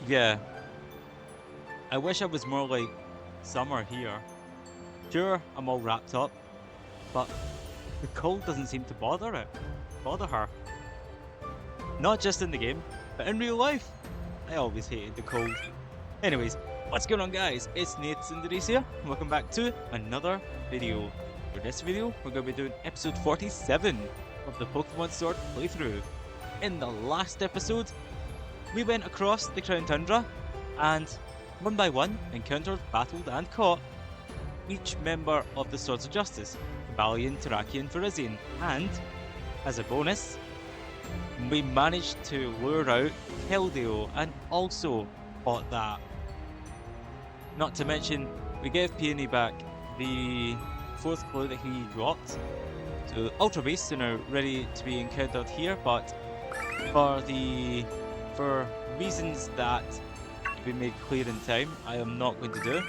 Yeah, I wish I was more like Summer here. Sure, I'm all wrapped up, but the cold doesn't seem to bother her. Not just in the game, but in real life. I always hated the cold. Anyways, what's going on guys? It's Nathan here. Welcome back to another video. For this video, we're going to be doing episode 47 of the Pokemon Sword playthrough. In the last episode, we went across the Crown Tundra and one by one encountered, battled and caught each member of the Swords of Justice, Galarian, Terrakian, Virizion, and as a bonus, we managed to lure out Keldeo and also caught that. Not to mention, we gave Peony back the 4th clue that he dropped. So Ultra Beasts are now ready to be encountered here, but for reasons that have been made clear in time, I am not going to do.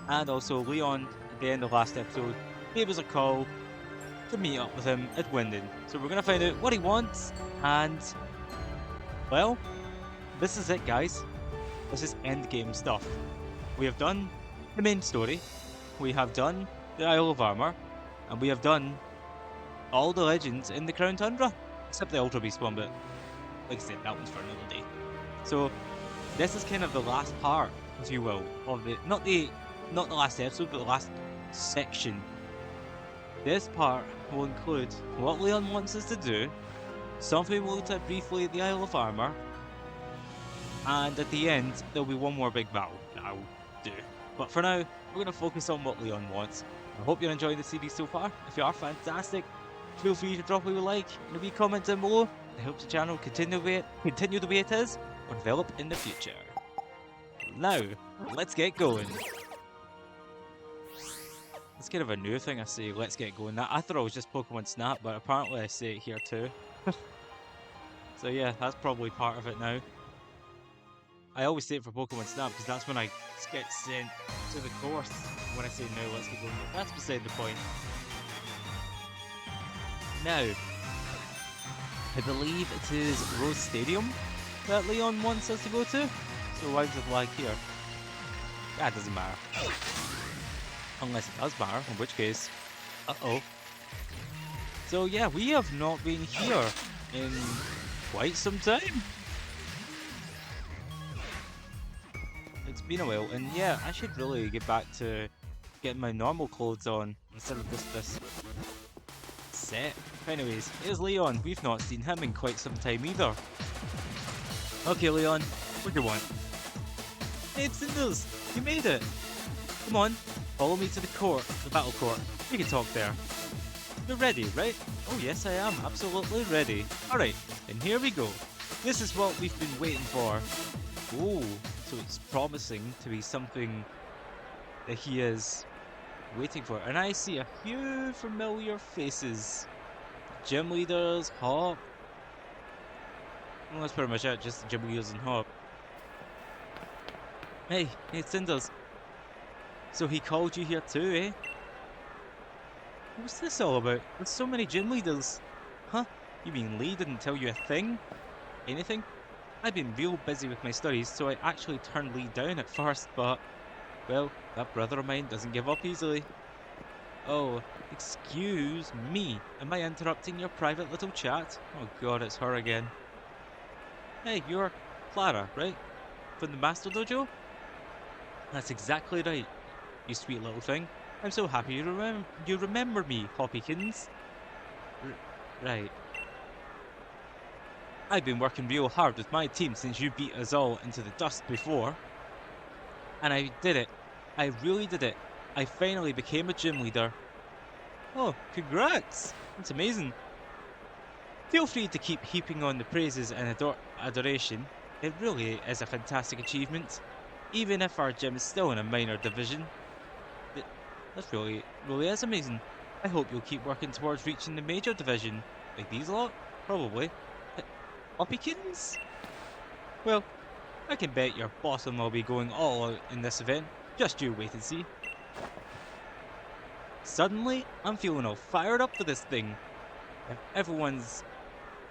And also Leon, at the end of last episode, gave us a call to meet up with him at Winden. So we're going to find out what he wants, and well, this is it guys. This is endgame stuff. We have done the main story, we have done the Isle of Armor, and we have done all the legends in the Crown Tundra, except the Ultra Beast one, but like I said, that one's for another day. So this is kind of the last part, if you will, of the not the last episode, but the last section. This part will include what Leon wants us to do, something we looked at briefly at the Isle of Armor, and at the end there'll be one more big battle that I'll do. But for now, we're going to focus on what Leon wants. I hope you're enjoying the series so far. If you are, fantastic. Feel free to drop a wee like and a wee comment down below. It helps the channel continue the way it is, or develop in the future. Now, let's get going. It's kind of a new thing I say, let's get going. I thought it was just Pokemon Snap, but apparently I say it here too. So yeah, that's probably part of it now. I always say it for Pokemon Snap because that's when I get sent to the course when I say no, let's get going. But that's beside the point. Now, I believe it is Rose Stadium that Leon wants us to go to. So why does it lag here? That doesn't matter. Unless it does matter, in which case, uh-oh. So yeah, we have not been here in quite some time. It's been a while, and yeah, I should really get back to getting my normal clothes on instead of just this set. Anyways, here's Leon. We've not seen him in quite some time either. Okay, Leon, what do you want? Hey, it's Cinders! You made it! Come on, follow me to the court, the battle court. We can talk there. You're ready, right? Oh yes, I am. Absolutely ready. Alright, then here we go. This is what we've been waiting for. Oh, so it's promising to be something that he is waiting for. And I see a few familiar faces. Gym leaders, Hop. Well, that's pretty much it, just the gym leaders and Hop. Hey, it's Cinders. So he called you here too, eh? What's this all about? There's so many gym leaders. Huh? You mean Lee didn't tell you a thing? Anything? I've been real busy with my studies, so I actually turned Lee down at first, but well, that brother of mine doesn't give up easily. Oh, excuse me. Am I interrupting your private little chat? Oh god, it's her again. Hey, you're Clara, right? From the Master Dojo? That's exactly right. You sweet little thing. I'm so happy you remember me, Hoppykins. Right. I've been working real hard with my team since you beat us all into the dust before. And I did it. I really did it. I finally became a gym leader. Oh, congrats! That's amazing. Feel free to keep heaping on the praises and adoration. It really is a fantastic achievement, even if our gym is still in a minor division. That's really is amazing. I hope you'll keep working towards reaching the major division. Like these lot? Probably. Hoppykins? Well, I can bet your bottom will be going all out in this event. Just you wait and see. Suddenly, I'm feeling all fired up for this thing. If everyone's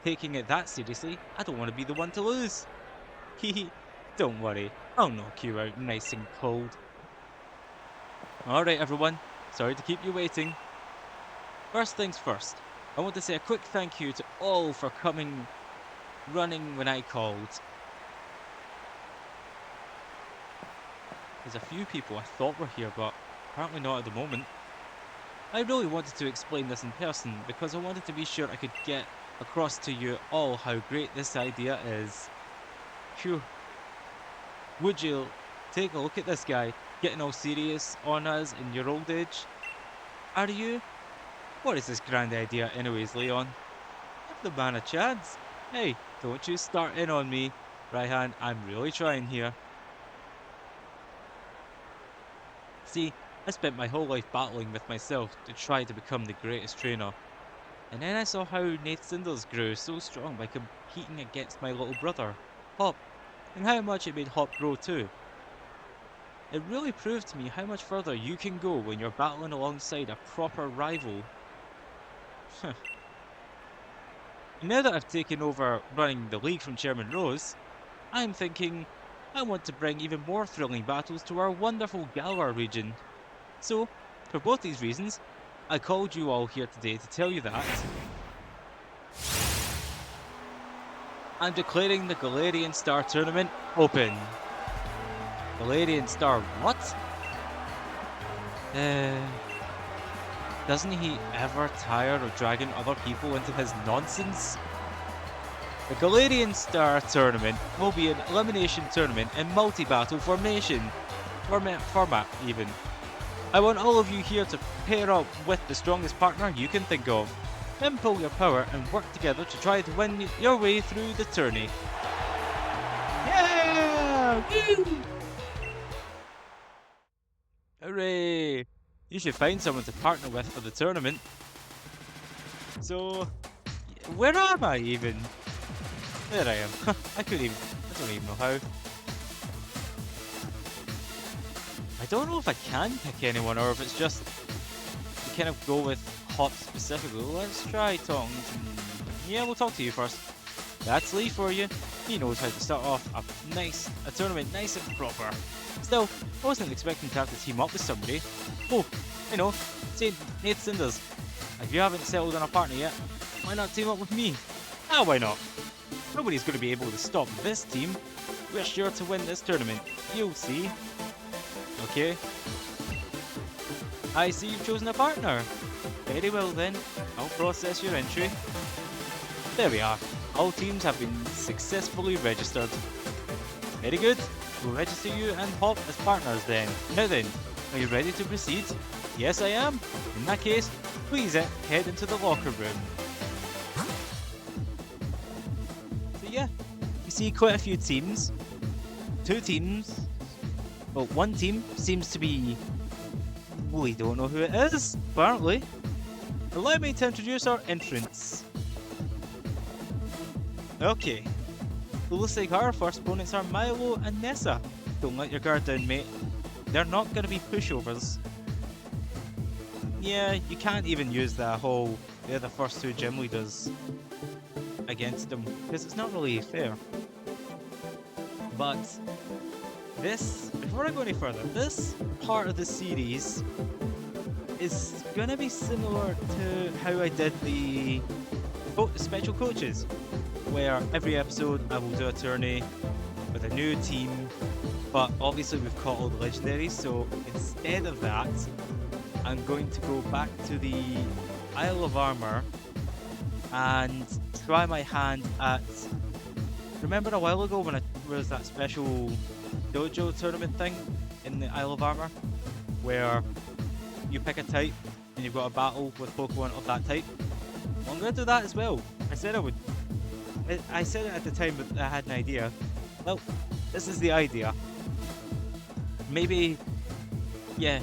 taking it that seriously, I don't want to be the one to lose. Hehe. Don't worry, I'll knock you out nice and cold. Alright everyone, sorry to keep you waiting. First things first, I want to say a quick thank you to all for running when I called. There's a few people I thought were here, but apparently not at the moment. I really wanted to explain this in person because I wanted to be sure I could get across to you all how great this idea is. Phew. Would you take a look at this guy, getting all serious on us in your old age? Are you? What is this grand idea anyways, Leon? Give the man a chance. Hey, don't you start in on me. Raihan, I'm really trying here. See, I spent my whole life battling with myself to try to become the greatest trainer. And then I saw how Nate Cinders grew so strong by competing against my little brother, Hop, and how much it made Hop grow too. It really proved to me how much further you can go when you're battling alongside a proper rival. Now that I've taken over running the league from Chairman Rose, I'm thinking I want to bring even more thrilling battles to our wonderful Galar region. So, for both these reasons, I called you all here today to tell you that I'm declaring the Galarian Star Tournament open. Galarian Star what? Doesn't he ever tire of dragging other people into his nonsense? The Galarian Star Tournament will be an elimination tournament in multi-battle formation. Format even. I want all of you here to pair up with the strongest partner you can think of. Then pull your power and work together to try to win your way through the tourney. Yeah! Woo! Hooray! You should find someone to partner with for the tournament. So, where am I even? There I am. I don't even know how. I don't know if I can pick anyone or if it's just to kind of go with Hop specifically. Let's try Tongs. Yeah, we'll talk to you first. That's Lee for you. He knows how to start off a tournament nice and proper. Still, I wasn't expecting to have to team up with somebody. Oh, you know, say Nate Cinders. If you haven't settled on a partner yet, why not team up with me? Ah, why not? Nobody's going to be able to stop this team. We're sure to win this tournament. You'll see. Okay. I see you've chosen a partner. Very well then, I'll process your entry. There we are. All teams have been successfully registered. Very good. We'll register you and Hop as partners then. Now then, are you ready to proceed? Yes, I am. In that case, please head into the locker room. So yeah, you see quite a few teams. Two teams. Well, one team seems to be... We don't know who it is, apparently. Allow me to introduce our entrants. Okay. It looks like our first opponents are Milo and Nessa. Don't let your guard down, mate. They're not going to be pushovers. Yeah, you can't even use that whole they're the first two gym leaders against them, because it's not really fair. But this, before I go any further, this part of the series is going to be similar to how I did the special coaches, where every episode I will do a tourney with a new team, but obviously we've caught all the legendaries, so instead of that, I'm going to go back to the Isle of Armor and try my hand at... Remember a while ago when it was that special dojo tournament thing in the Isle of Armor, where you pick a type and you've got a battle with Pokemon of that type? Well, I'm going to do that as well. I said I would. I said it at the time, but I had an idea. Well, this is the idea. Maybe, yeah,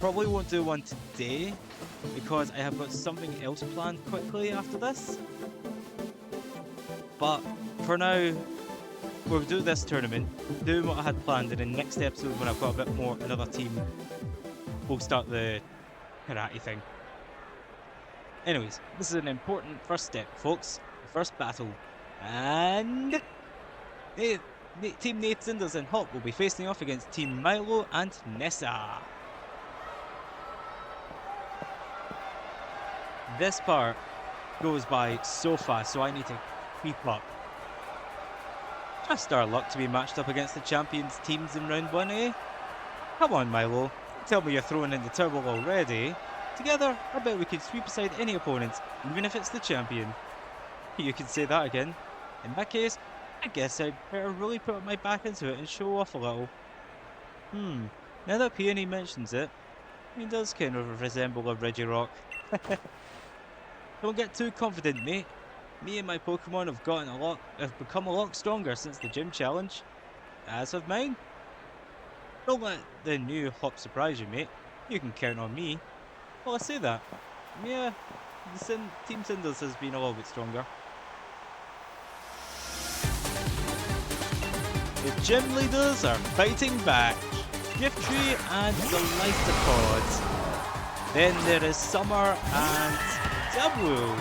probably won't do one today because I have got something else planned quickly after this. But for now, we'll do this tournament, doing what I had planned, and in the next episode when I've got a bit more, another team, we'll start the karate thing. Anyways, this is an important first step, folks. The first battle. And... Hey, Team Nate Cinders and Hop will be facing off against Team Milo and Nessa. This part goes by so fast, so I need to keep up. Just our luck to be matched up against the champions teams in round 1, eh? Come on, Milo. Tell me you're throwing in the turbo already. Together, I bet we could sweep aside any opponents, even if it's the champion. You could say that again. In that case, I guess I'd better really put my back into it and show off a little. Now that Peony mentions it, he does kind of resemble a Regirock. Don't get too confident, mate. Me and my Pokemon have become a lot stronger since the gym challenge. As have mine. Don't let the new Hop surprise you, mate. You can count on me. Well, I say that. Yeah, Team Cinders has been a little bit stronger. The gym leaders are fighting back. Giftry and Delightapod. Then there is Summer and Dubwool.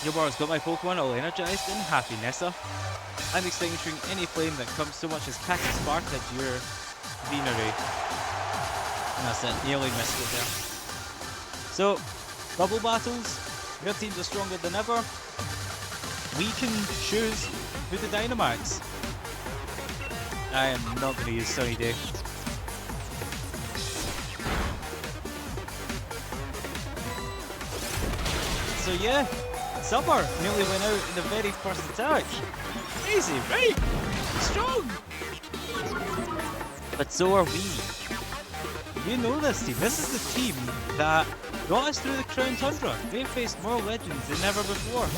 Yobar's got my Pokemon all energized and happy, Nessa. I'm extinguishing any flame that comes so much as catch a spark at your venery. And that's it, nearly missed it there. So, double battles. Your teams are stronger than ever. We can choose who to Dynamax. I am not going to use Sunny Day. So yeah, Summer nearly went out in the very first attack. Easy, right? Strong! But so are we. You know this team. This is the team that got us through the Crown Tundra. They've faced more legends than ever before.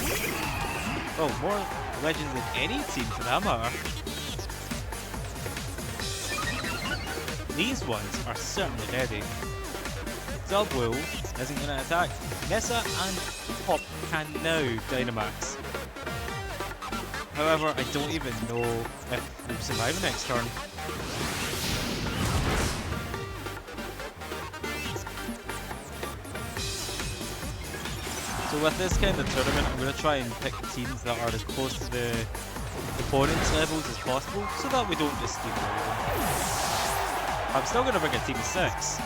Well, more legends than any team for that matter. These ones are certainly ready. Dubwool isn't going to attack. Nessa and Hop can now Dynamax. However, I don't even know if we'll survive the next turn. So with this kind of tournament, I'm going to try and pick teams that are as close to the opponent's levels as possible, so that we don't just steamroll them. I'm still going to bring a team of 6.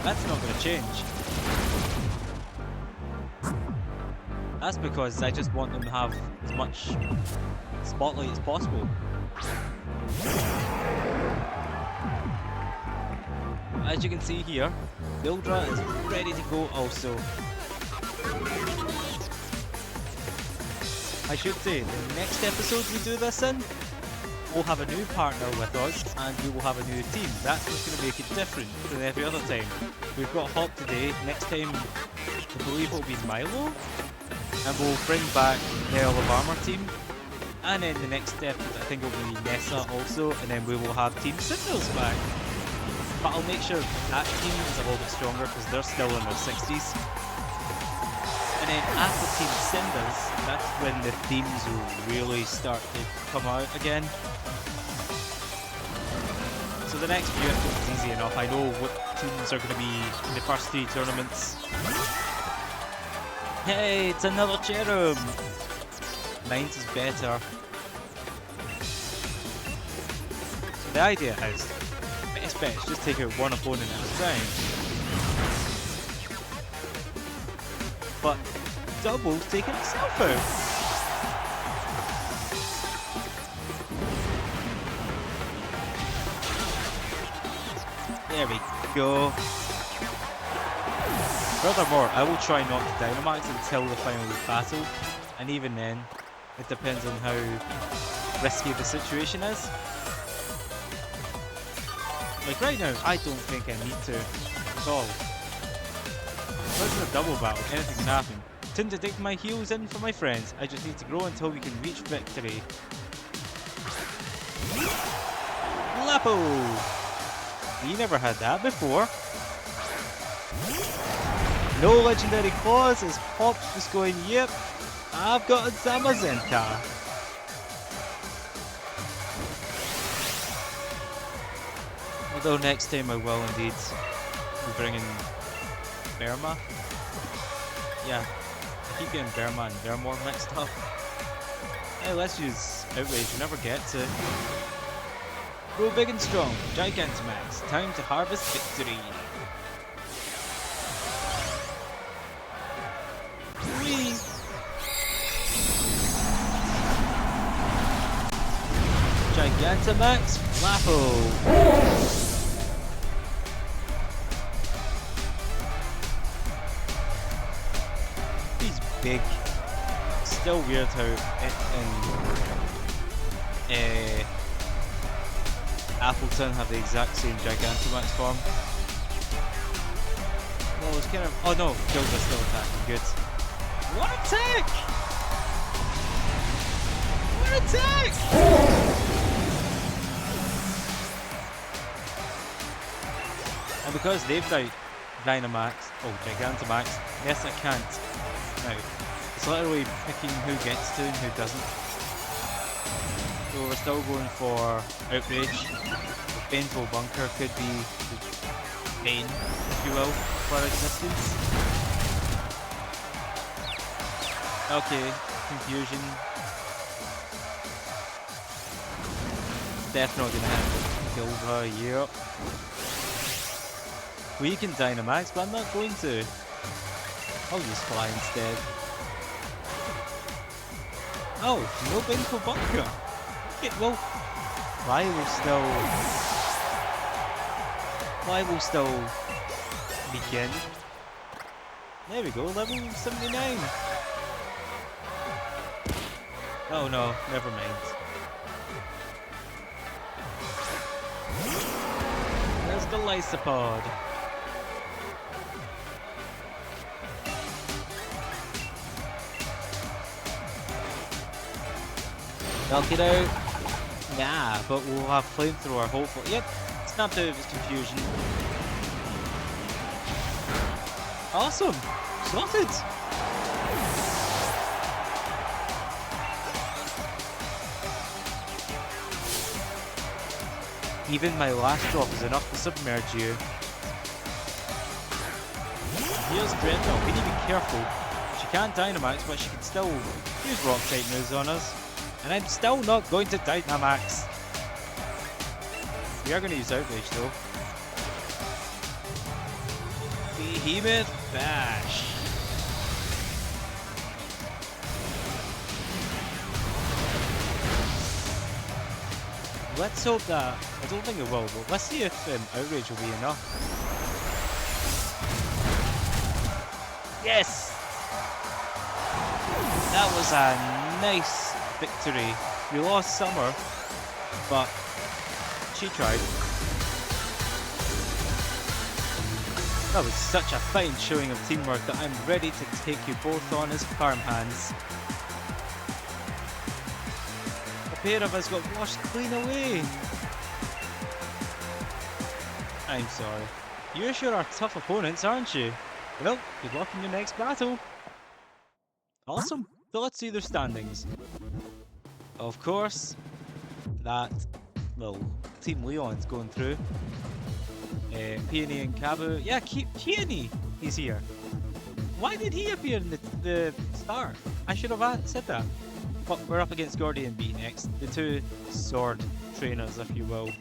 That's not going to change. That's because I just want them to have as much spotlight as possible. As you can see here, Bildra is ready to go also. I should say, the next episode we do this in, we'll have a new partner with us and we will have a new team. That's what's going to make it different than every other time. We've got Hop today, next time I believe it'll be Milo, and we'll bring back the Isle of Armor team, and then the next episode I think it'll be Nessa also, and then we will have Team Cinders back. But I'll make sure that team is a little bit stronger because they're still in their 60s. And then after Team Cinders, that's when the themes will really start to come out again. So the next few episodes is easy enough. I know what teams are going to be in the first 3 tournaments. Hey, it's another Cherub! Mine's is better. So the idea is, best bet is just take out one opponent at a time. But Double's taking himself out. There we go. Furthermore, I will try not to Dynamax until the final battle, and even then, it depends on how risky the situation is. Like right now, I don't think I need to at all. This is a double battle, anything can happen. Time to dig my heels in for my friends. I just need to grow until we can reach victory. Lapo! We never had that before. No legendary claws as Hop just going, yep, I've got a Zamazenta. Although next time I will indeed be bringing Burma. Yeah, I keep getting Burma and Burmore mixed up. Hey, let's use Outrage, we never get to. Grow big and strong, Gigantamax, time to harvest victory. Whee! Gigantamax, Flapple. He's big. Still weird how in Appleton have the exact same Gigantamax form. Well, it's kind of. Oh no, Gilda's still attacking. Good. What attack! What attack! And because they've got Dynamax, Gigantamax, yes I can't. Now, it's literally picking who gets to and who doesn't. So we're still going for Outrage. The Painful Bunker could be the pain, if you will, for existence. Okay, Confusion. Definitely gonna hit Gilva, yep. We can Dynamax, but I'm not going to. I'll use Fly instead. Oh, no Painful Bunker. Okay, well, Fly will still begin. There we go, level 79. Oh no, never mind. There's the Lysopod. Knock it out. Nah, but we'll have Flamethrower, hopefully. Yep, snapped out of his confusion. Awesome! Sorted! Even my last drop is enough to submerge you. Here's Dreadnought, we need to be careful. She can't Dynamax, but she can still use Rock type moves on us. And I'm still not going to Dynamax. We are going to use Outrage though. Behemoth Bash. Let's hope that, I don't think it will, but let's see if Outrage will be enough. Yes! That was a nice victory. We lost Summer, but she tried. That was such a fine showing of teamwork that I'm ready to take you both on as farmhands. The pair of us got washed clean away. I'm sorry. You sure are tough opponents, aren't you? Well, good luck in your next battle. Awesome. So let's see their standings. Of course, that, well, Team Leon's going through. Peony and Kabu. Yeah, Peony! He's here. Why did he appear in the start? I should have said that. But we're up against Gordy and B next. The two sword trainers, if you will.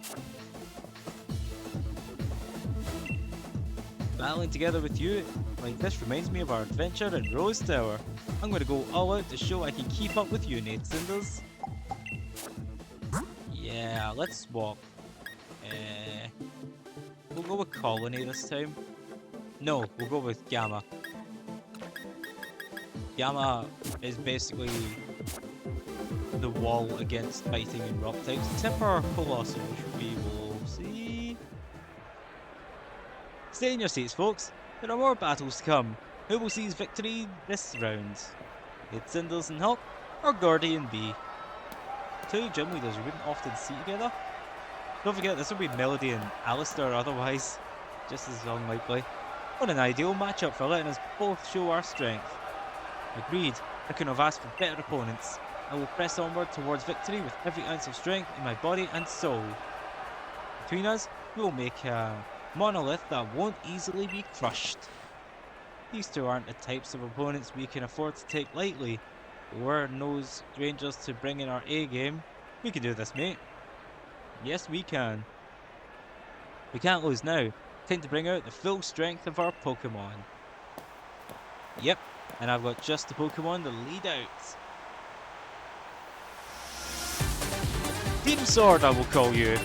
Battling together with you like this reminds me of our adventure in Rose Tower. I'm going to go all out to show I can keep up with you, Nate Cinders. Yeah, let's swap. We'll go with Colony this time. No, we'll go with Gamma. Gamma is basically the wall against fighting in rock types, except for Colossal, which we will see. Stay in your seats, folks. There are more battles to come. Who will seize victory this round? It's Cinders and Hulk, or Gordy and B? Two gym leaders you wouldn't often see together. Don't forget, this will be Melody and Alistair otherwise. Just as unlikely. What an ideal matchup for letting us both show our strength. Agreed, I couldn't have asked for better opponents. I will press onward towards victory with every ounce of strength in my body and soul. Between us, we will make a monolith that won't easily be crushed. These two aren't the types of opponents we can afford to take lightly. We're no strangers to bringing our A game. We can do this, mate. Yes, we can. We can't lose now. Time to bring out the full strength of our Pokemon. Yep, and I've got just the Pokemon to lead out. Team Sword, I will call you.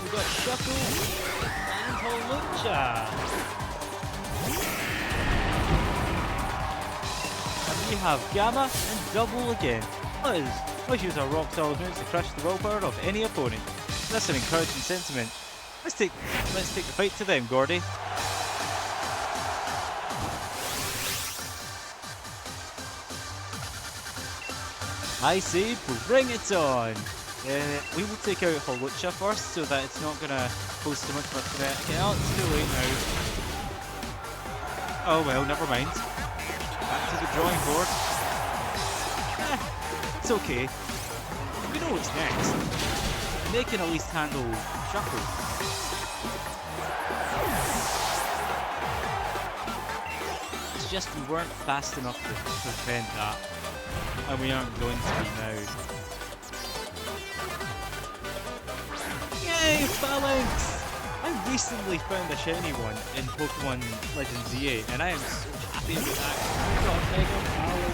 We've got Shuckle and Holucha. And we have Gamma and Double again. Let's use our rock solid moves to crush the willpower of any opponent. That's an encouraging sentiment. Let's take the fight to them, Gordy. I say, bring it on! We will take out Holucha first so that it's not going to pose too much of a threat. Okay, oh, it's too late now. Oh well, never mind. Back to the drawing board. It's okay. We know what's next. They can at least handle Shuckle. It's just we weren't fast enough to prevent that. And we aren't going to be now. Yay, Phalanx! I recently found a shiny one in Pokemon Legends ZA, and I am so happy with that. We got a Mega Phalanx.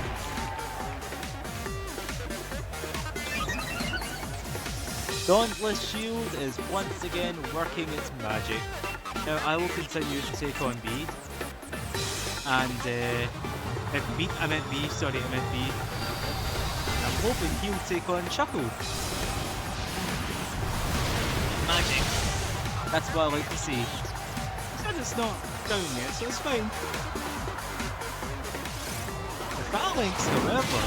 Dauntless Shield is once again working its magic. Now I will continue to take on B. And I meant B. I'm hoping he'll take on Shuckle. Magic. That's what I like to see. And it's not down yet, so it's fine. The Phalanx, however,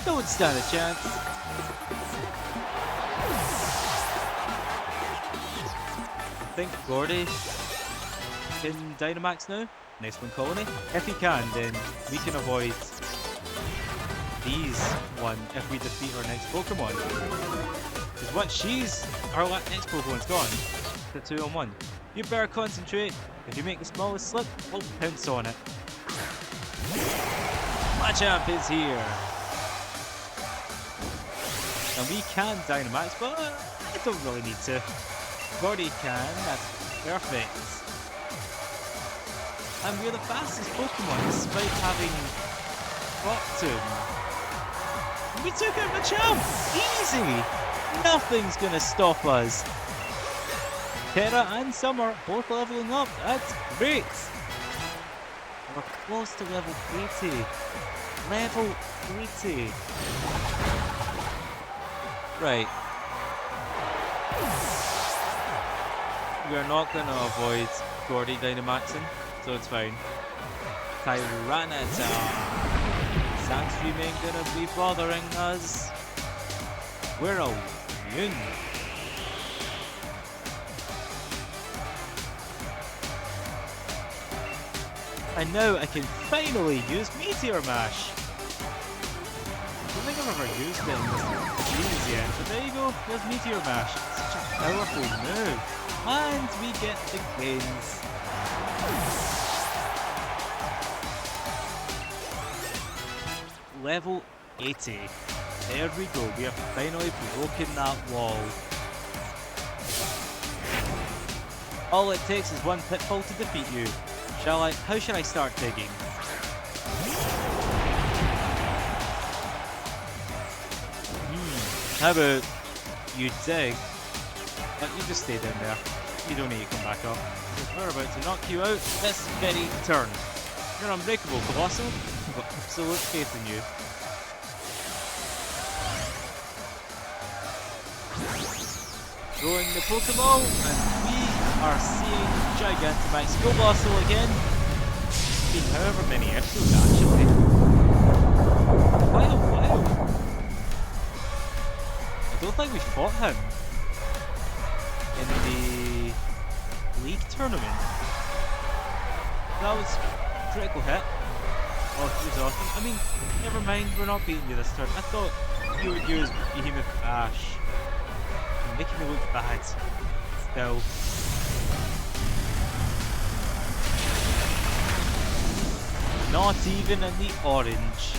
don't stand a chance. I think Gordy can Dynamax now. Next one, Colony. If he can, then we can avoid these one if we defeat our next Pokemon. Because once our next Pokemon's gone, the 2-on-1. You better concentrate. If you make the smallest slip, we'll pounce on it. Machamp is here. And we can Dynamax, but I don't really need to. Gordy can, that's perfect. And we're the fastest Pokemon despite having rocked him. We took out Machamp! Easy! Nothing's gonna stop us. Terra and Summer both leveling up. That's great! We're close to level 80. Level 80. Right. We're not gonna avoid Gordy Dynamaxing, so it's fine. Tyranitar. Sandstream ain't gonna be bothering us. We're immune. And now I can finally use Meteor Mash. I don't think I've ever used it in this series yet, but there you go, there's Meteor Mash. Such a powerful move. And we get the gains. Level 80. There we go, we have finally broken that wall. All it takes is one pitfall to defeat you. How should I start digging? How about you dig, but you just stay down there. You don't need to come back up. Because we're about to knock you out this very turn. You're unbreakable, Colossal. I've got absolute faith in you. Throwing the Pokeball, and we are seeing Gigantamax Colossal again. It's been however many episodes actually. Quite a while. I don't think we fought him in the league tournament. That was a critical hit. Oh, he was awesome. I mean, never mind, we're not beating you this turn. I thought you would use Behemoth Bash. You're making me look bad. Still. Not even in the orange.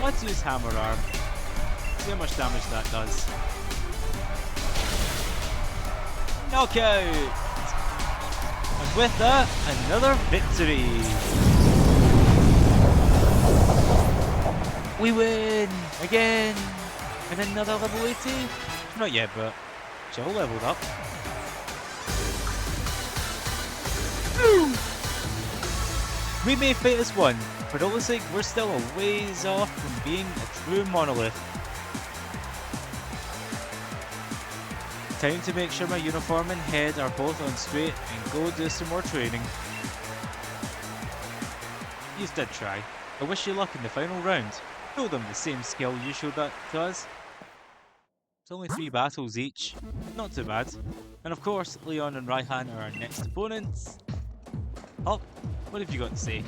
Let's use Hammer Arm. See how much damage that does. Knockout! And with that, another victory! We win! Again! And another level 80? Not yet, but Jill leveled up. We may fight as one, but it looks like we're still a ways off from being a true monolith. Time to make sure my uniform and head are both on straight and go do some more training. You did try. I wish you luck in the final round. Show them the same skill you showed that to us. It's only 3 battles each. Not too bad. And of course, Leon and Raihan are our next opponents. Oh, what have you got to say?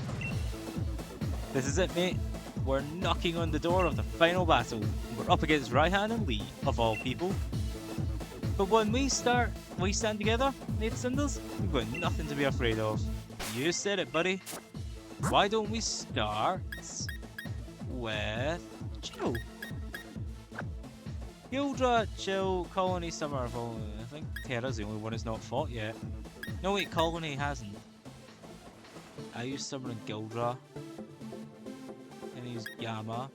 This is it, mate. We're knocking on the door of the final battle. We're up against Raihan and Lee, of all people. But when we stand together, Nate Cinders, we've got nothing to be afraid of. You said it, buddy. Why don't we start with Chill? Gildra, Chill, Colony, Summer, I think Terra's the only one who's not fought yet. No wait, Colony hasn't. I use Summer and Gildra. And I use Gamma.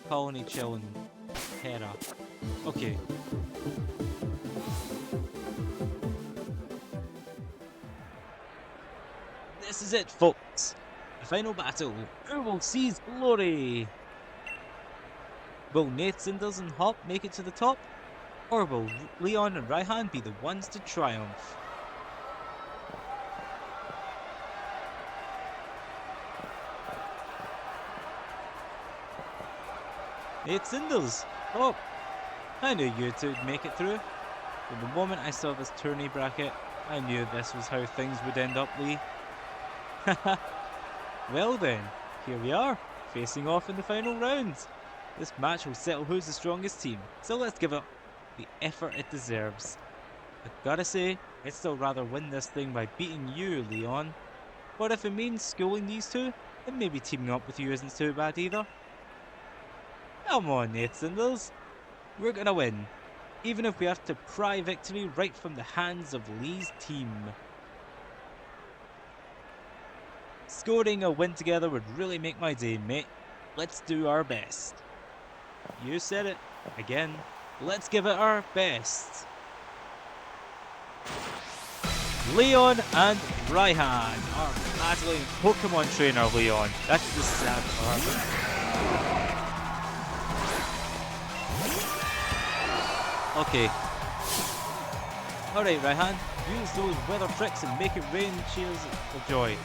Colony, Chill, and Terra. Okay. This is it, folks. The final battle. Who will seize glory? Will Nate Cinders and Hop make it to the top? Or will Leon and Raihan be the ones to triumph? Nate Cinders! Oh! I knew you two would make it through. From the moment I saw this tourney bracket, I knew this was how things would end up, Lee. Well then, here we are, facing off in the final round. This match will settle who's the strongest team, so let's give it the effort it deserves. I gotta say, I'd still rather win this thing by beating you, Leon. But if it means schooling these two, then maybe teaming up with you isn't too bad either. Come on, Nate Cinders. We're gonna win, even if we have to pry victory right from the hands of Lee's team. Scoring a win together would really make my day, mate. Let's do our best. You said it. Again, let's give it our best. Leon and Raihan are battling Pokemon Trainer Leon. That's the sad part. Okay. Alright, Raihan. Use those weather tricks and make it rain cheers of joy.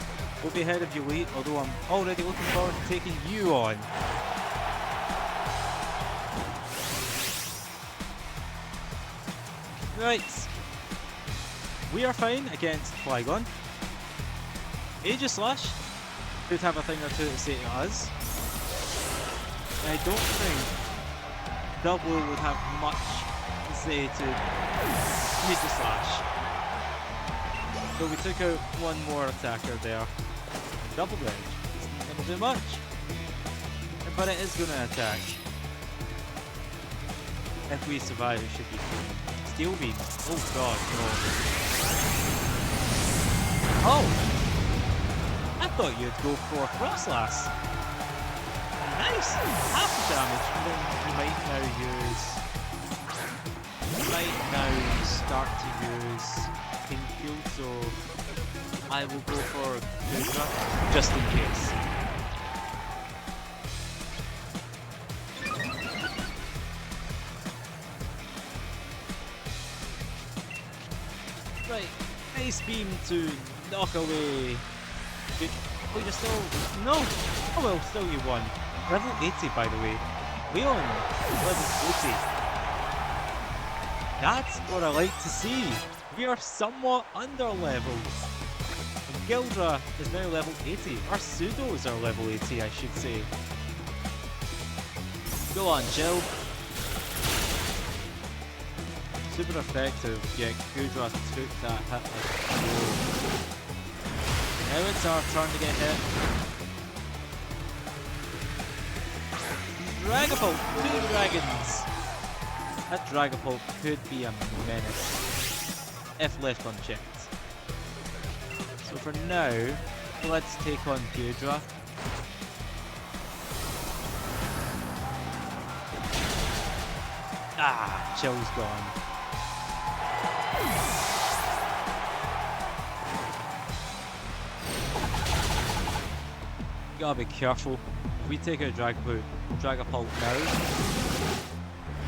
We'll be ahead of you, Lee, although I'm already looking forward to taking you on. Right. We are fine against Flygon. Aegislash could have a thing or two to say to us. I don't think Double would have much to say to Aegislash. So we took out one more attacker there. Double Edge. It's not going to do much. But it is going to attack. If we survive, it should be fine. Steel Beam. Oh god, no. Oh! I thought you'd go for Frostlass. Nice! Half the damage. And then you might now start to use Pink Field, so I will go for Kudra, just in case. Right, Ice Beam to knock away. Oh, you're still... No! Oh well, still you won. Level 80, by the way. Leon is level 80. That's what I like to see. We are somewhat under leveled. And Gildra is now level 80. Our pseudos are level 80, I should say. Go on, Jill. super effective, yet Gudra took that hit like a pro. Now it's our turn to get hit. Dragapult! 2 dragons! That Dragapult could be a menace if left unchecked. So for now, let's take on Gudra. Ah, Chill's gone. You gotta be careful. If we take out Dragapult now,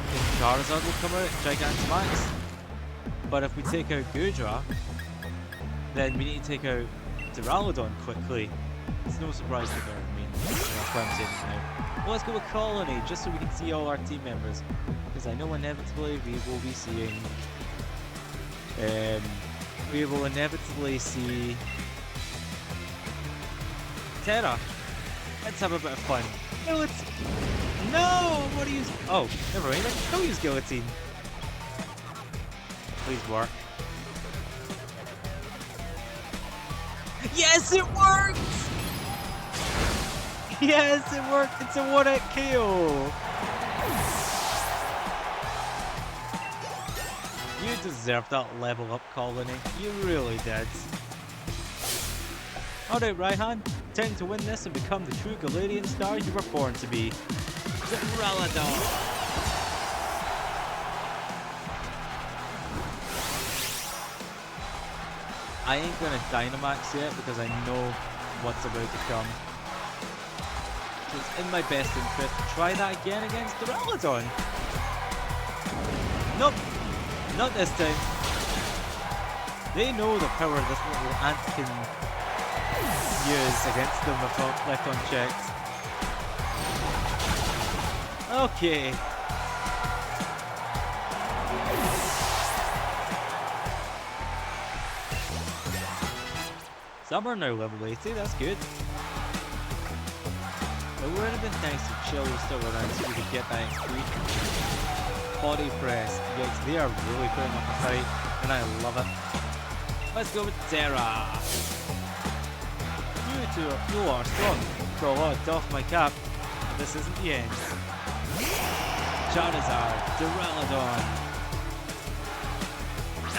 then Charizard will come out, Gigantamax. But if we take out Gudra, then we need to take out Duraludon quickly. It's no surprise to her. I mean, that's why I'm saying it now. Well, let's go with Colony, just so we can see all our team members. Because I know inevitably we will be seeing... we will inevitably see... Terra. Let's have a bit of fun. No, let's... No! What do you... Oh, never mind. I can still use Guillotine. Please work. Yes, it worked! Yes, it worked! It's a 1-hit KO! You deserved that level up, Colony. You really did. Alright, Raihan. Time to win this and become the true Galarian Star you were born to be. Duraludon! I ain't gonna Dynamax yet because I know what's about to come. It's in my best interest to try that again against Duraludon. Nope, not this time. They know the power this little ant can use against them if left unchecked. Okay. Some are now level 80, that's good. It would have been nice if Chill was still around so we could get that XP. Body press, yes, they are really putting up a fight, and I love it. Let's go with Terra. You are strong. Bro, doff my cap. This isn't the end. Charizard, Duraludon,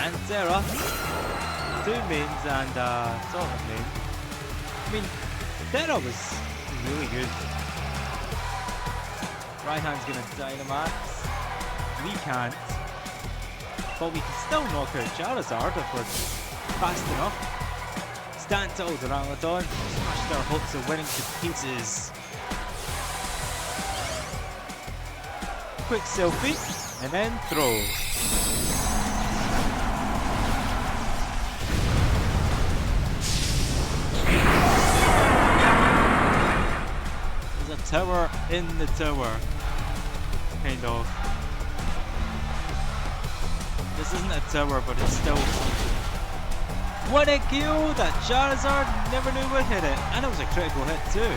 and Terra. 2 mains and sort of main. I mean, Terra was really good. Raihan's gonna Dynamax. We can't. But we can still knock out Charizard if we're fast enough. Stand tall, Duraludon. Smash their hopes of winning to pieces. Quick selfie, and then throw. Tower in the tower, kind of. This isn't a tower, but it's still something. What a kill! That Charizard never knew what hit it, and it was a critical hit too.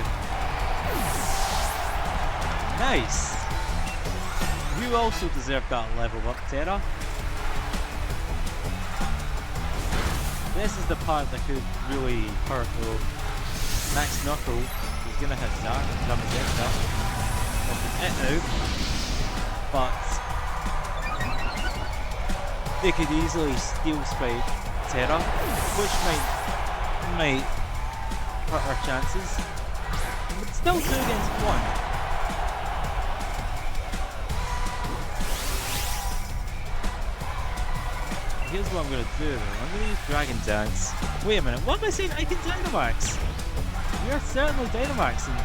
Nice. You also deserve that level up, Terra. This is the part that could really hurt though. Max Knuckle. He's gonna hit that, Zamazenta. It now. But they could easily Steel Spike Terra, which might hurt our chances. But still 2 against 1. Here's what I'm gonna do though. I'm gonna use Dragon Dance. Wait a minute, what am I saying? I can Dynamax! We are certainly Dynamaxing.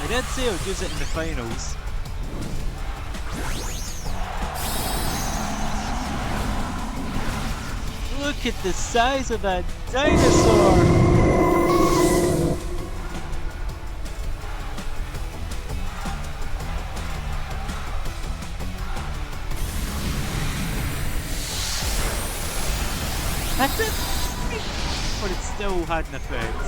I did say I would use it in the finals. Look at the size of that dinosaur! That's it! But it still had an effect.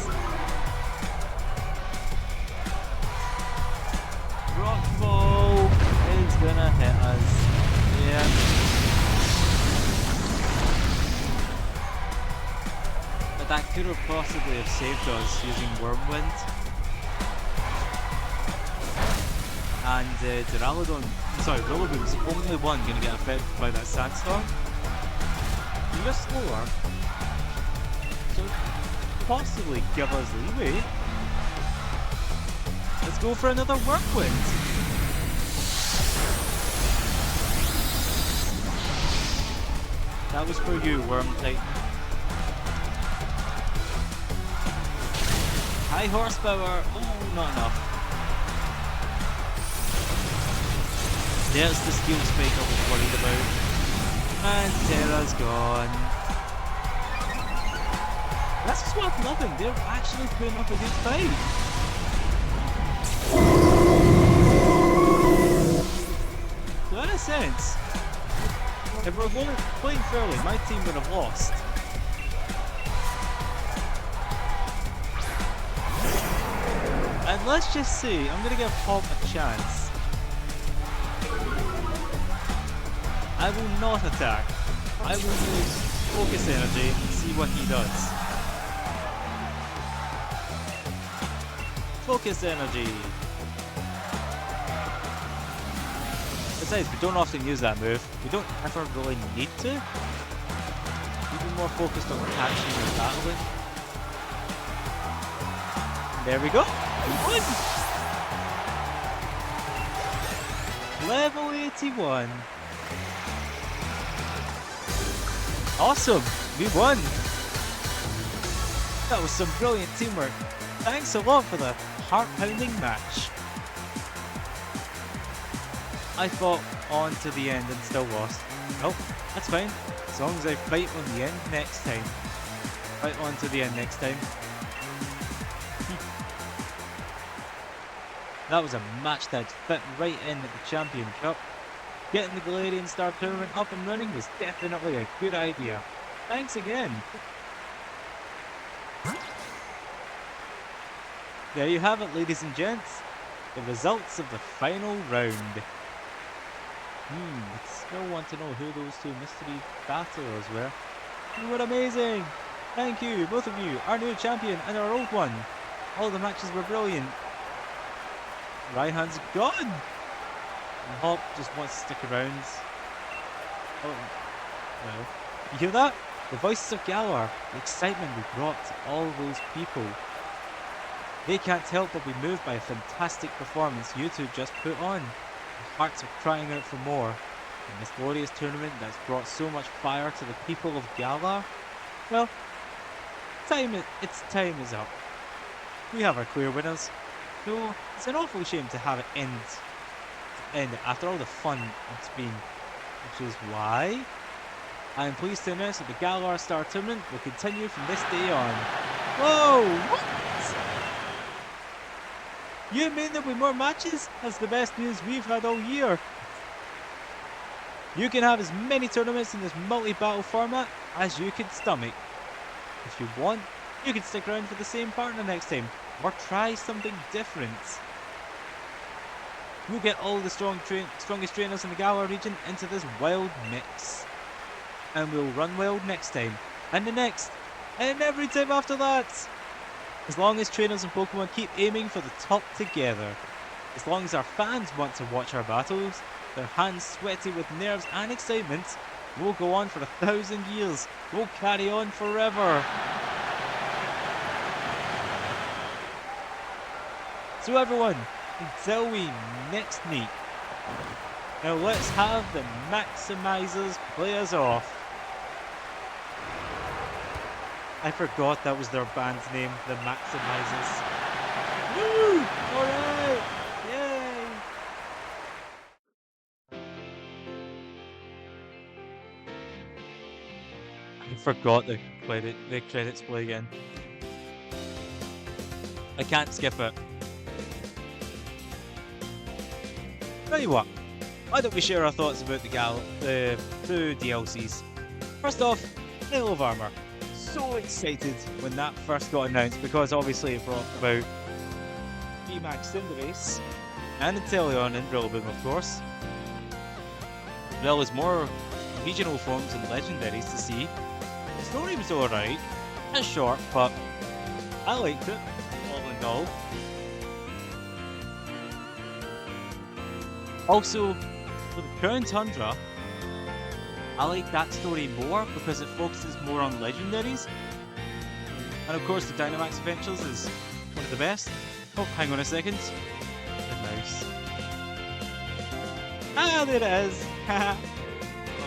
rock ball is gonna hit us. Yeah. But that could have possibly have saved us using Wormwind. And Rillaboom is the only one gonna get affected by that sandstorm. You're slower. So possibly give us leeway. Let's go for another Wormwind. That was for you, Worm Titan. High horsepower. Oh, not enough. There's the steel spike I was worried about. And Terra's gone. That's just what I'm loving. They're actually putting up a good fight. So in a sense, if we're playing fairly, my team would have lost. And let's just see, I'm going to give Hop a chance. I will not attack. I will use focus energy and see what he does. Focus energy. Besides, we don't often use that move. We don't ever really need to. We'd be more focused on catching and battling. There we go. We won! Level 81. Awesome! We won! That was some brilliant teamwork. Thanks a lot for the heart-pounding match. I fought on to the end and still lost. Oh, that's fine. As long as I fight on the end next time. Fight on to the end next time. That was a match that fit right in at the Champion Cup. Getting the Galarian Star Tournament up and running was definitely a good idea. Thanks again. There you have it, ladies and gents. The results of the final round. I still want to know who those two mystery battlers were. You were amazing! Thank you, both of you, our new champion and our old one. All the matches were brilliant. Raihan's gone! And Hop just wants to stick around. Oh, well. You hear that? The voices of Galar, the excitement we brought to all those people. They can't help but be moved by a fantastic performance you two just put on. Their hearts are crying out for more. In this glorious tournament that's brought so much fire to the people of Galar, well, its time is up. We have our clear winners. So it's an awful shame to have it end after all the fun it's been, which is why I am pleased to announce that the Galarian Star Tournament will continue from this day on. Whoa! What? You mean there'll be more matches? That's the best news we've had all year. You can have as many tournaments in this multi-battle format as you can stomach. If you want, you can stick around for the same partner next time, or try something different. We'll get all the strongest trainers in the Galar region into this wild mix. And we'll run wild next time, and the next, and every time after that. As long as trainers and Pokemon keep aiming for the top together. As long as our fans want to watch our battles, their hands sweaty with nerves and excitement, we'll go on for 1,000 years. We'll carry on forever. So everyone, until we next meet, now let's have the Maximizers play us off. I forgot that was their band's name, the Maximizers. Woo! Alright! Yay! I forgot the credits play again. I can't skip it. Tell you what, why don't we share our thoughts about the two DLCs. First off, Hail of Armor. So excited when that first got announced because obviously it brought about VMAX Cinderace and Inteleon and Rillaboom, of course. There was more regional forms and legendaries to see. The story was alright. It's short, but I liked it, all in all. Also, for the Crown Tundra, I like that story more because it focuses more on legendaries. And of course, the Dynamax Adventures is one of the best. Oh, hang on a second. The mouse. Ah, there it is! Oh,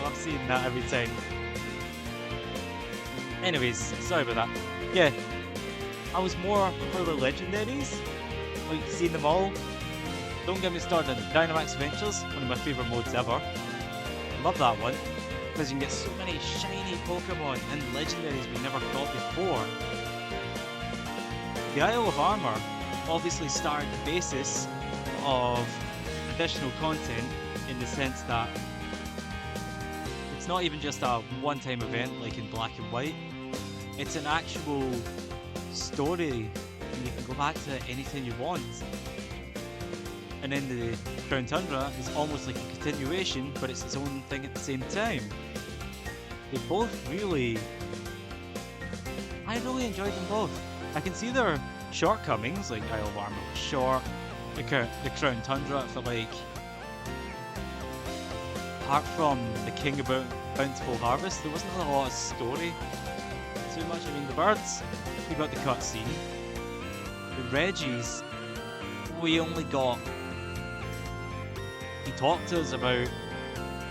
I've seen that every time. Anyways, sorry about that. Yeah, I was more for the legendaries, like seeing them all. Don't get me started on Dynamax Adventures, one of my favourite modes ever. Love that one, because you can get so many shiny Pokemon and legendaries we never caught before. The Isle of Armor obviously started the basis of additional content in the sense that it's not even just a one-time event like in Black and White. It's an actual story, and you can go back to it anytime you want. And then the Crown Tundra is almost like a continuation, but it's its own thing at the same time. They both really... I really enjoyed them both. I can see their shortcomings, like Isle of Armor was short, the Crown Tundra, I feel like... Apart from the King of Bountiful Harvest, there wasn't a lot of story too much. I mean, the birds, we got the cutscene. The Reggies, we only got... He talked to us about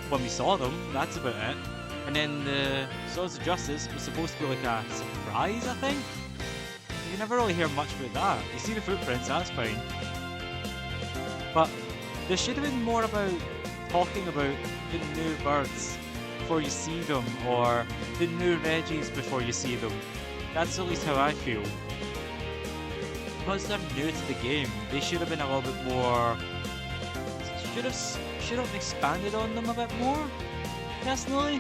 when we saw them, that's about it. And then the Swords of Justice was supposed to be like a surprise, I think? You never really hear much about that. You see the footprints, that's fine. But there should have been more about talking about the new birds before you see them, or the new Reggies before you see them. That's at least how I feel. Because they're new to the game, they should have been a little bit more... Should have expanded on them a bit more, personally.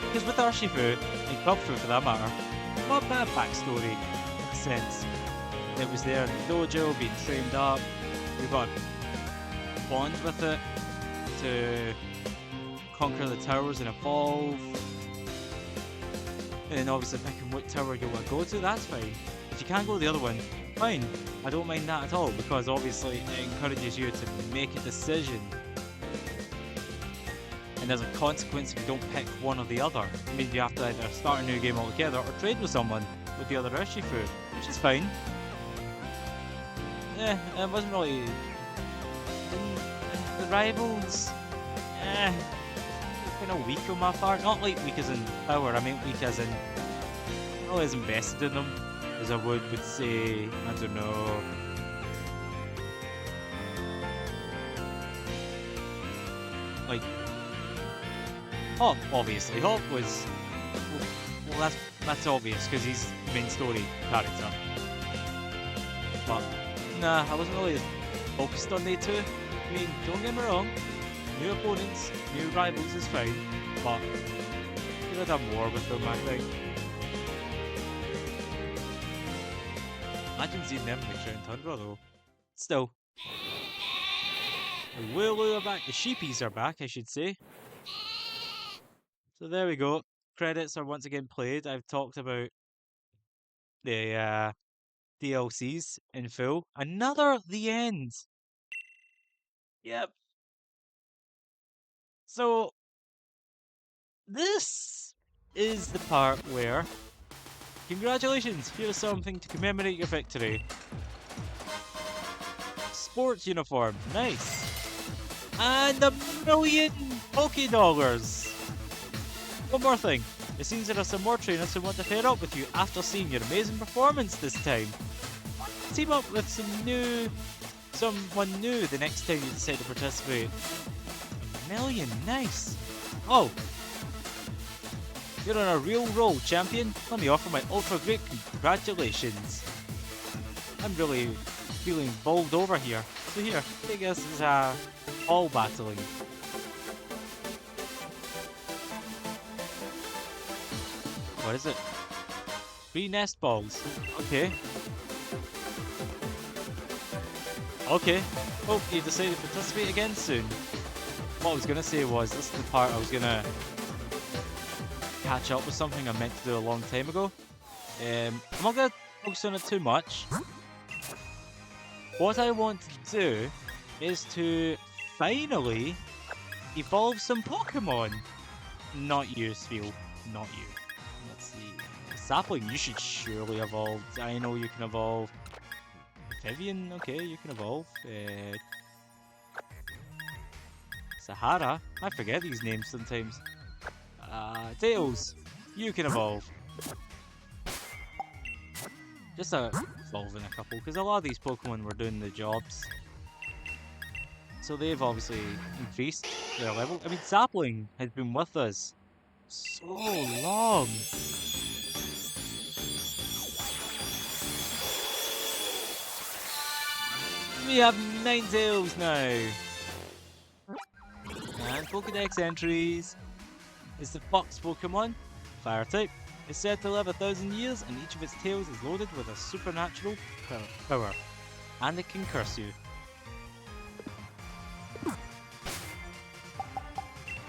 Because with Urshifu, and Clubfu for that matter, not a bad backstory, in a sense. It was there in the dojo, being trained up, we got a bond with it to conquer the towers and evolve. And then obviously picking what tower you want to go to, that's fine. If you can't go the other one, fine. I don't mind that at all, because obviously it encourages you to make a decision. And there's a consequence if you don't pick one or the other. It means you have to either start a new game altogether or trade with someone with the other Urshifu, which is fine. Yeah, it wasn't really... The rivals... kind of weak on my part. Not like weak as in power, I mean weak as in... I'm not really as invested in them as I would say, I don't know... Like... Hop, obviously. Hop was... Well, that's obvious, because he's the main story character. But, nah, I wasn't really focused on they two. I mean, don't get me wrong, new opponents, new rivals is fine, but could have done more with them, I think. Imagine seeing them in the Crown Tundra, though. Still. The Wooloo are back, the Sheepies are back, I should say. So there we go. Credits are once again played. I've talked about the DLCs in full. Another The End. Yep. So, this is the part where, congratulations, here's something to commemorate your victory. Sports uniform, nice. And $1 million $Pokédollars. One more thing, it seems there are some more trainers who want to pair up with you after seeing your amazing performance this time. Team up with someone new the next time you decide to participate. $1 million, nice. Oh, you're on a real roll, champion. Let me offer my ultra great congratulations. I'm really feeling bowled over here. So here, take this as all battling. What is it? 3 nest balls. Okay. Okay. Hope you decided to participate again soon. What I was gonna say was, this is the part I was gonna catch up with something I meant to do a long time ago. I'm not gonna focus on it too much. What I want to do is to finally evolve some Pokemon. Not you, Spheal. Not you. Let's see. Sapling, you should surely evolve. I know you can evolve. Vivian, okay, you can evolve. Sahara, I forget these names sometimes. Tails, you can evolve. Just evolving a couple, because a lot of these Pokemon were doing the jobs. So they've obviously increased their level. I mean, Sapling has been with us so long. We have 9 Tails now. And Pokedex entries. It's the Fox Pokemon, Fire type. It's said to live 1,000 years, and each of its tails is loaded with a supernatural power. And it can curse you.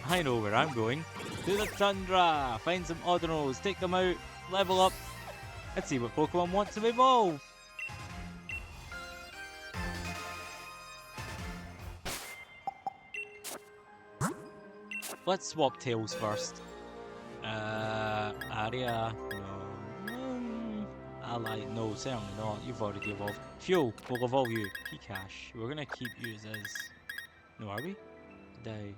I know where I'm going. To the Tundra! Find some Oddinos, take them out, level up. Let's see what Pokemon want to evolve. Let's swap tails first. Aria, no. Ally, no, certainly not. You've already evolved. Fuel, we'll evolve you. Pikash, we're gonna keep you as is. No, are we? Did I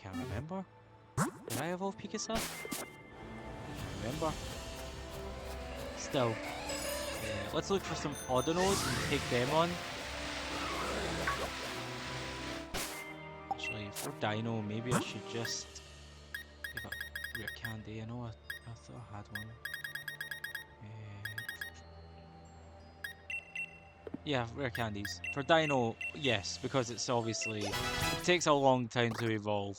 can't remember. Did I evolve Pikachu? I can't remember. Still. Let's look for some Oddinos and take them on. Actually, for Dino, maybe I should just give up Rare Candy. I know I thought I had one. Yeah, Rare Candies. For Dino, yes, because it's obviously... It takes a long time to evolve.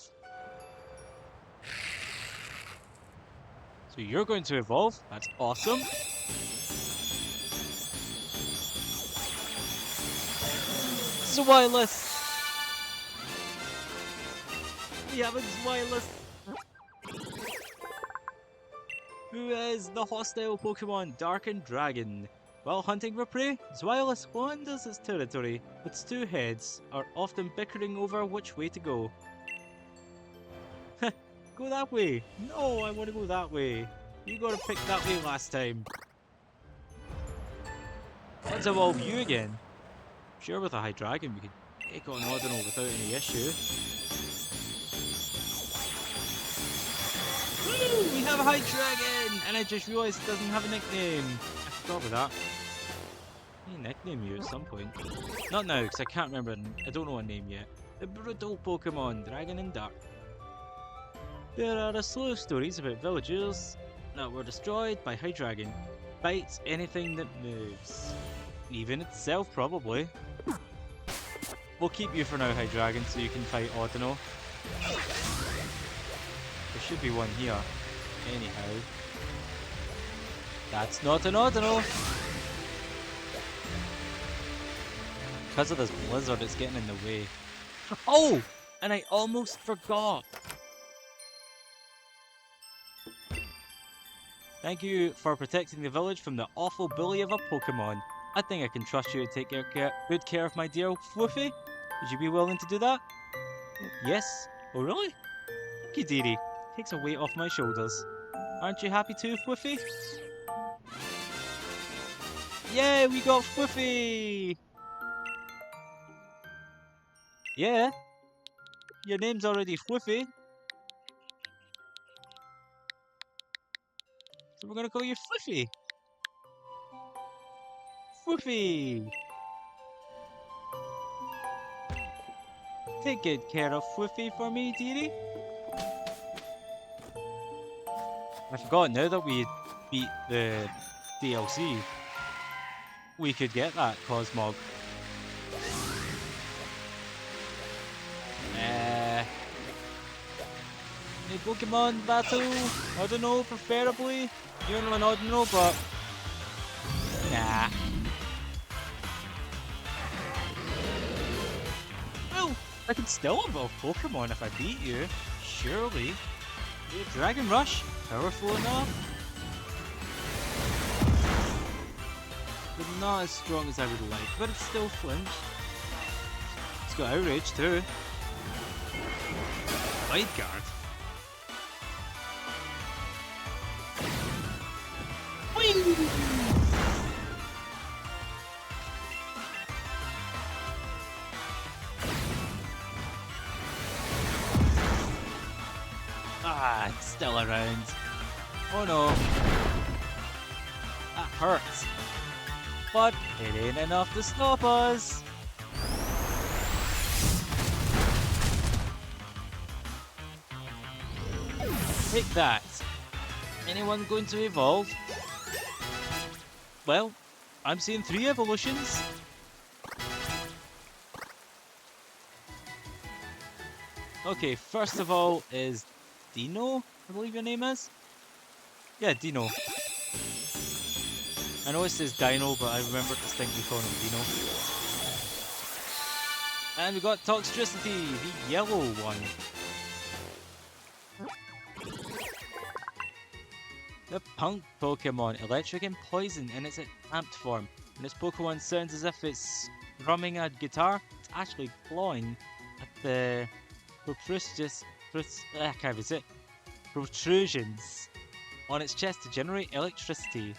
So you're going to evolve. That's awesome. Zwilus! We have a Zwilus! Who is the hostile Pokemon Darkened Dragon? While hunting for prey, Zwilus wanders its territory. Its two heads are often bickering over which way to go. Go that way! No, I want to go that way. You got to pick that way last time. Let's evolve you again. Sure, with a high dragon we could take on Ordinal without any issue. Woo! We have a high dragon! And I just realised it doesn't have a nickname. I forgot about that. I need to nickname you at some point. Not now, because I can't remember. I don't know a name yet. The brutal Pokemon, Dragon and Dark. There are a slew of stories about villagers that were destroyed by High Dragon. Bites anything that moves. Even itself, probably. We'll keep you for now, High Dragon, so you can fight Ordinal. There should be one here. Anyhow. That's not an Ordinal! Because of this blizzard, it's getting in the way. Oh! And I almost forgot! Thank you for protecting the village from the awful bully of a Pokemon. I think I can trust you to take good care of my dear Fluffy. Would you be willing to do that? Yes. Oh really? Kidiri. Takes a weight off my shoulders. Aren't you happy too, Fluffy? Yeah, we got Fluffy! Yeah. Your name's already Fluffy. So we're gonna call you Fluffy. Fluffy! Take good care of Fluffy for me, dearie. I forgot, now that we beat the DLC, we could get that Cosmog. Any Pokemon battle? I don't know, preferably. You're not an Ordinal, but... Nah. I can still evolve Pokemon if I beat you. Surely. Yeah, Dragon Rush, powerful enough. But not as strong as I would like, but it's still flinch. It's got Outrage too. Wide Guard. Whee! Ah, it's still around. Oh no. That hurts. But it ain't enough to stop us. Take that. Anyone going to evolve? Well, I'm seeing 3 evolutions. Okay, first of all is Dino, I believe your name is? Yeah, Dino. I know it says Dino, but I remember distinctly calling him Dino. And we got Toxtricity, the yellow one. The punk Pokemon, electric and poison in its amped form. And this Pokemon sounds as if it's strumming a guitar. It's actually clawing at the protrusions on its chest to generate electricity.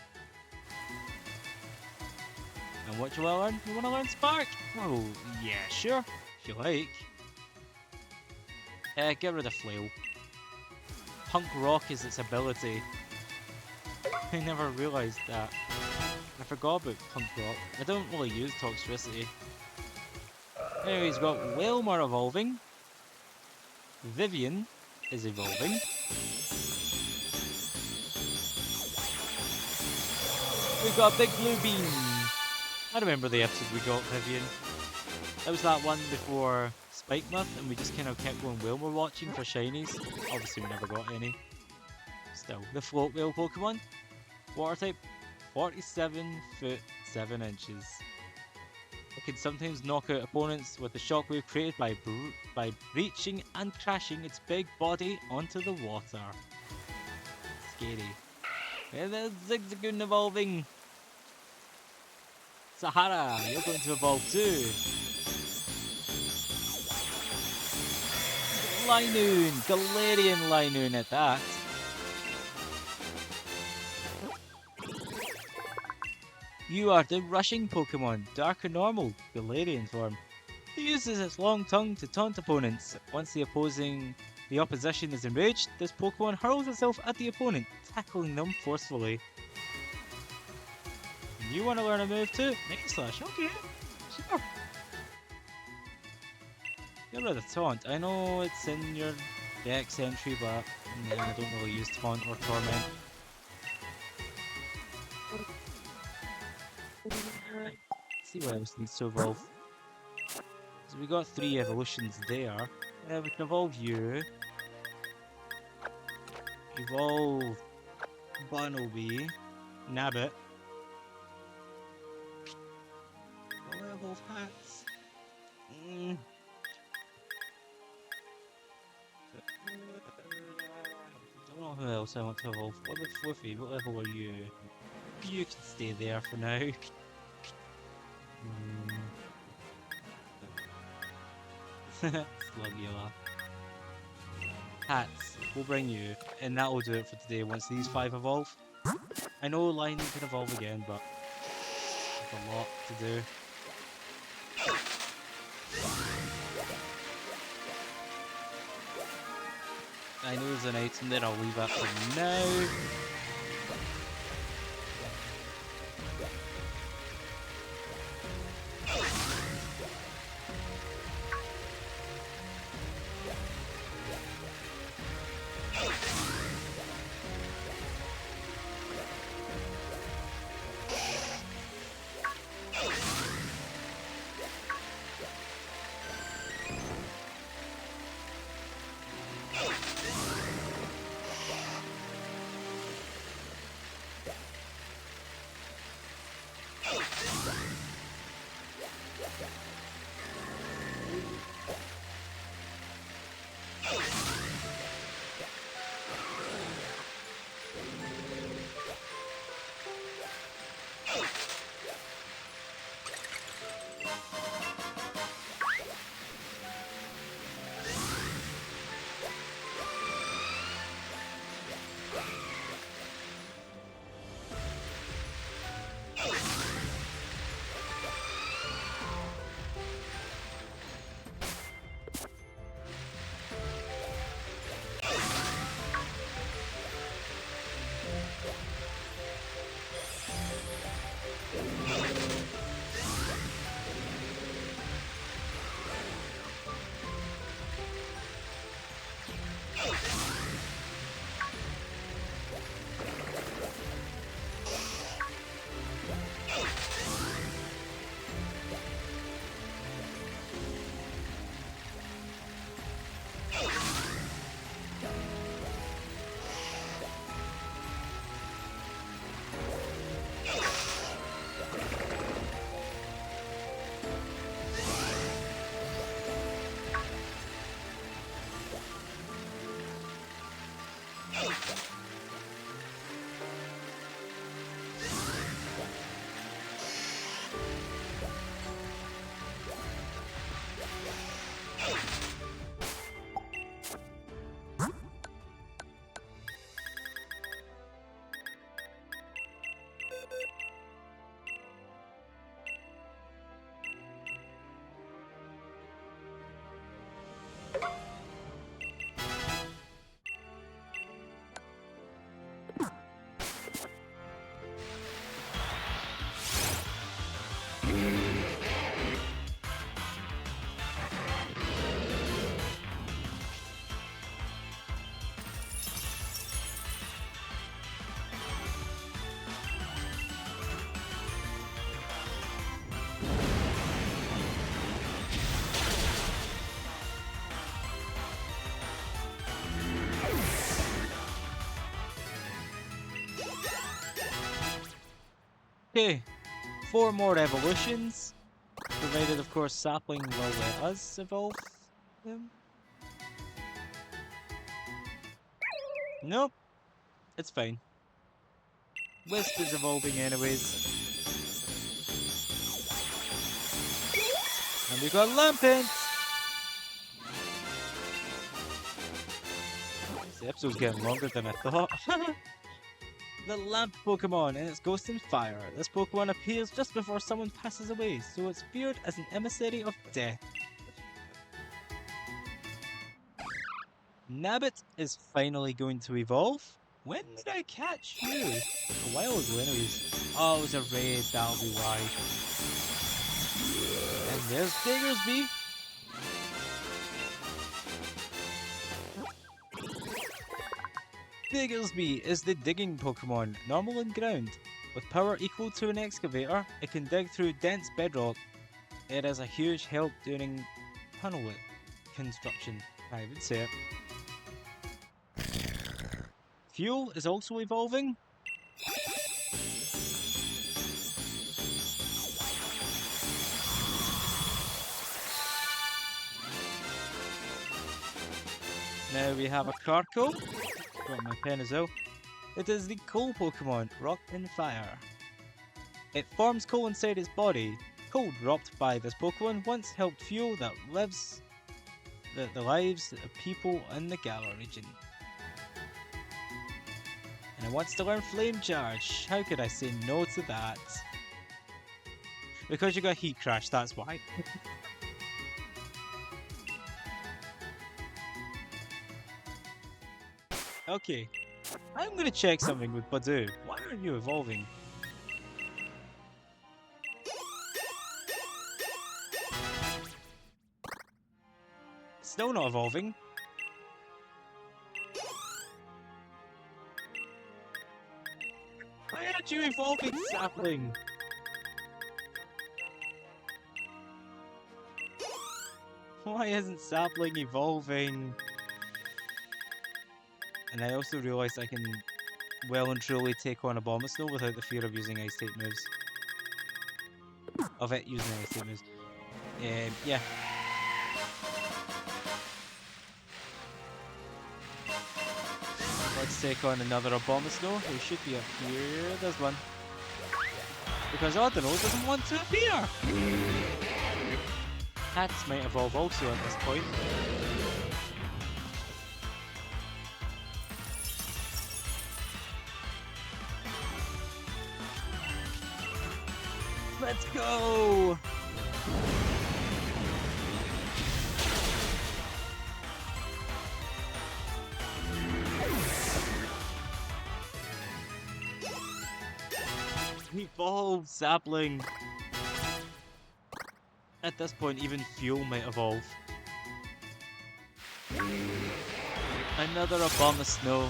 And what do you want to learn? You want to learn Spark? Oh, yeah, sure, if you like. Get rid of Flail. Punk Rock is its ability. I never realised that. I forgot about Punk Rock. I don't really use Toxtricity. Anyway, he's got Wailmer evolving. Vivian is evolving. We've got a big blue beam. I remember the episode we got Vivian. That was that one before Spikemuth, and we just kind of kept going Wailmer watching for shinies. Obviously we never got any. Still, the Float Whale Pokemon. Water type, 47 foot 7 inches. It can sometimes knock out opponents with the shockwave created by breaching and crashing its big body onto the water. Scary. And there's Zigzagoon evolving. Sahara, you're going to evolve too. Linoon, Galarian Linoon at that. You are the rushing Pokemon, Dark or Normal, Galarian form. It uses its long tongue to taunt opponents. Once the opposition is enraged, this Pokemon hurls itself at the opponent, tackling them forcefully. You want to learn a move too? Mega Slash, okay, sure. Get rid of Taunt. I know it's in your Dex entry, but I don't really use Taunt or Torment. See what else needs to evolve. So we got 3 evolutions there. We can evolve you. Evolve Bunnelby. Nabbit. I'll evolve Hats. Don't know who else I want to evolve. What about Fluffy? What level are you? You can stay there for now. Slugula. Hats, we'll bring you, and that will do it for today once these 5 evolve. I know Lightning can evolve again, but there's a lot to do. I know there's an item there, I'll leave that for now. Okay, 4 more evolutions. Provided, of course, Sapling will let us evolve them. Nope, it's fine. Wisp is evolving anyways. And we got Lampent! This episode's getting longer than I thought. The Lamp Pokemon, and it's Ghost and Fire. This Pokemon appears just before someone passes away, so it's feared as an emissary of death. Nabbit is finally going to evolve. When did I catch you? A while ago anyways. Oh, it was a raid, that'll be why. And there's Diggersby. Diggersby is the digging Pokemon, normal in ground. With power equal to an excavator, it can dig through dense bedrock. It has a huge help during tunnel construction, I would say it. Fuel is also evolving. Now we have a Carco. Got my pen as well. It is the coal Pokemon, Rock and Fire. It forms coal inside its body. Coal dropped by this Pokemon once helped fuel that lives the lives of people in the Galar region. And it wants to learn Flame Charge. How could I say no to that? Because you got Heat Crash, that's why. Okay, I'm gonna check something with Badoo. Why aren't you evolving? Still not evolving. Why aren't you evolving, Sapling? Why isn't Sapling evolving? And I also realised I can well and truly take on a Abomasnow without the fear of using Ice type moves. Of it using Ice type moves. Yeah. Let's take on another Abomasnow who should be up here. There's one. Because Ordinal doesn't want to appear! Hats might evolve also at this point. Let's go! Evolve, Sapling! At this point, even Fuel might evolve. Another Abomasnow.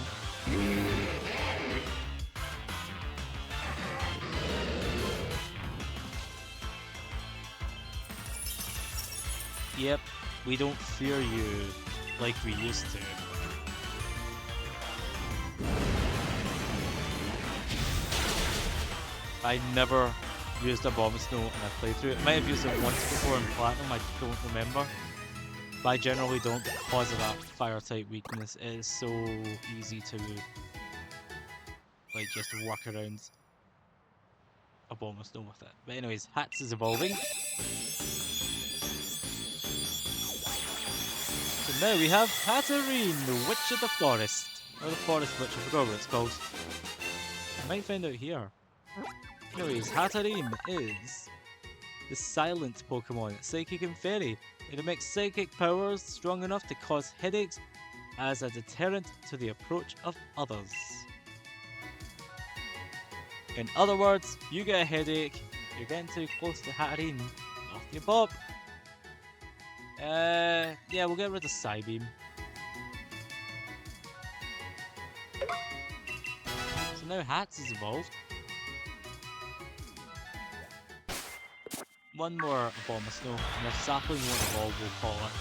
Yep, we don't fear you like we used to. I never used Abomasnow in a playthrough. I might have used it once before in Platinum, I don't remember. But I generally don't because of that fire type weakness. It is so easy to like just work around Abomasnow with it. But anyways, Hats is evolving. So now we have Hatterene, the Witch of the Forest. Or the Forest Witch, I forgot what it's called. I might find out here. Anyways, Hatterene is the silent Pokemon, Psychic and Fairy. It emits psychic powers strong enough to cause headaches as a deterrent to the approach of others. In other words, you get a headache, you're getting too close to Hatterene, off you pop. Yeah, we'll get rid of Psybeam. So now Hats is evolved. One more Abomasnow, and if Sapling won't evolve, we'll call it.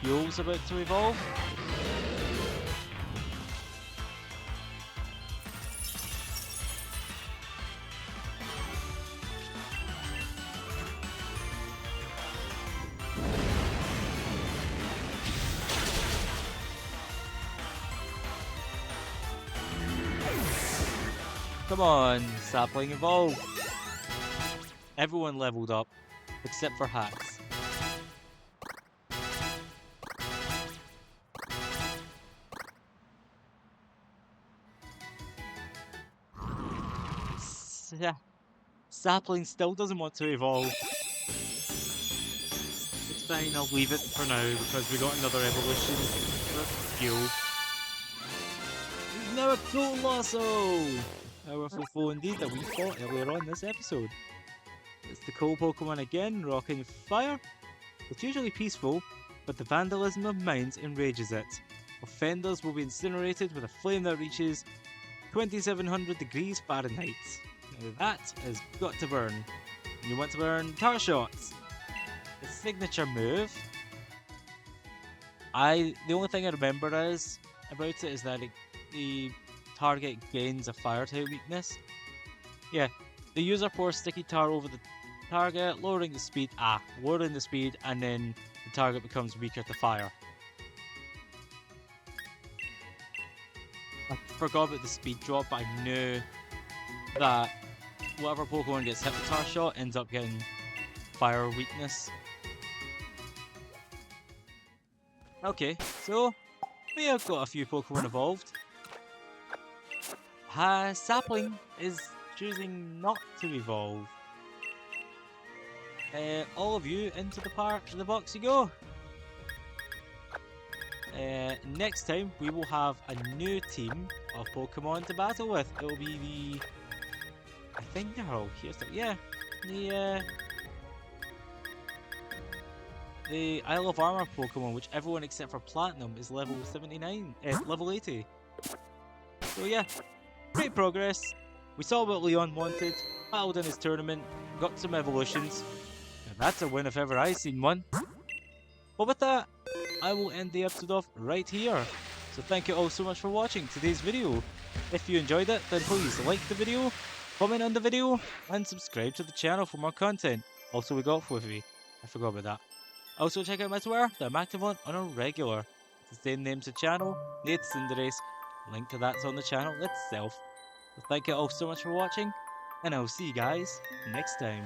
Fuel's about to evolve. Come on, Sapling, evolve. Everyone leveled up, except for Hacks. Sapling still doesn't want to evolve. It's fine, I'll leave it for now because we got another evolution for fuel. He's now a Colossal! Powerful foe indeed that we fought earlier on this episode. It's the coal Pokemon again, rocking fire. It's usually peaceful, but the vandalism of mines enrages it. Offenders will be incinerated with a flame that reaches 2700 degrees Fahrenheit. Now that has got to burn. And you want to burn Tar Shots. The signature move. The only thing I remember about it is that the target gains a fire type weakness. Yeah, the user pours sticky tar over the target, lowering the speed, and then the target becomes weaker to fire. I forgot about the speed drop, but I knew that whatever Pokemon gets hit with Tar Shot ends up getting fire weakness. Okay, so we have got a few Pokemon evolved. Sapling is choosing not to evolve. All of you into the box you go. Next time we will have a new team of Pokemon to battle with. It will be I think they're all here still. Yeah, the Isle of Armor Pokemon, which everyone except for Platinum is level 79, level 80. So yeah, great progress. We saw what Leon wanted, battled in his tournament, got some evolutions, and that's a win if ever I seen one. But with that, I will end the episode off right here. So thank you all so much for watching today's video. If you enjoyed it, then please like the video, comment on the video, and subscribe to the channel for more content. Also, we got Fluffy. I forgot about that. Also, check out my Twitter that I'm active on a regular. It's the same name to the channel, Nate Cinderace. Link to that's on the channel itself. So thank you all so much for watching, and I'll see you guys next time.